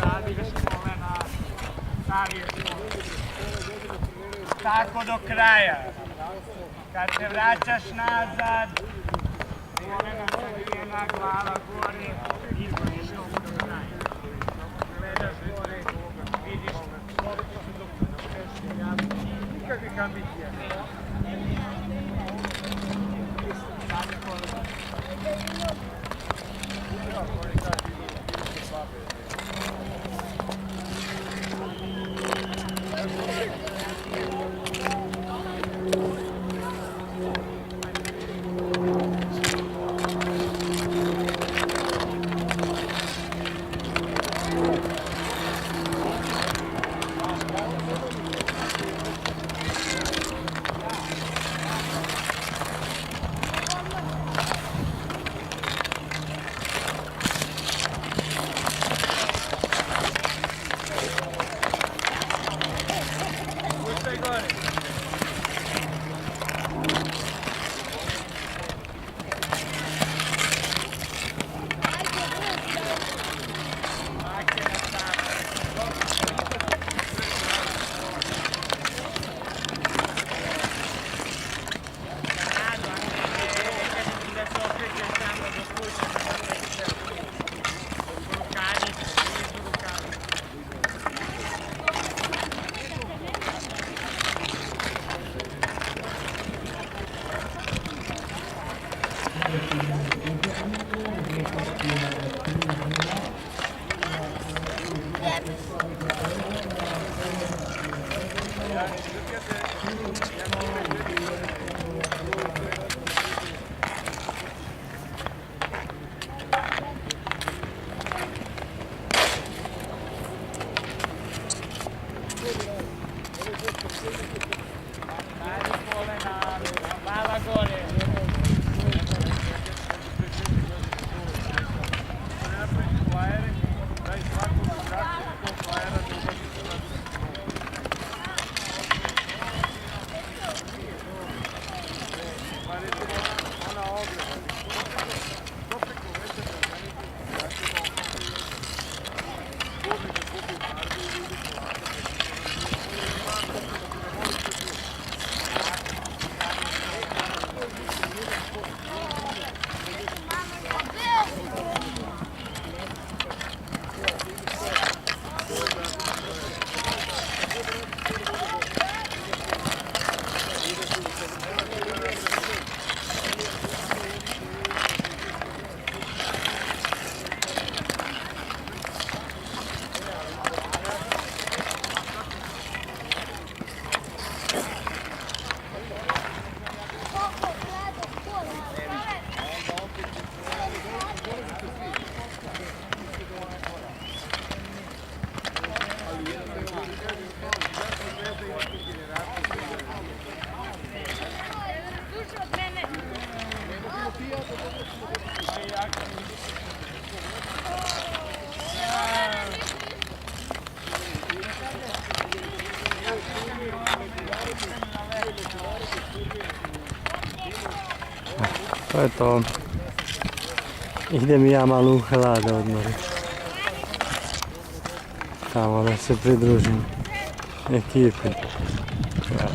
radiš kolena, staviš tako do kraja. Kad se vraćaš nazad, kolena savijena, glava gore, izvodiš ovo do kraja. Gledaš gore, vidiš koliko se dok se dokrešće jasno. Nikakvih ambicija. Glava gore. To je to. Idem ja malo u hlad odmoriti. Tamo da se pridružim ekipi. Ja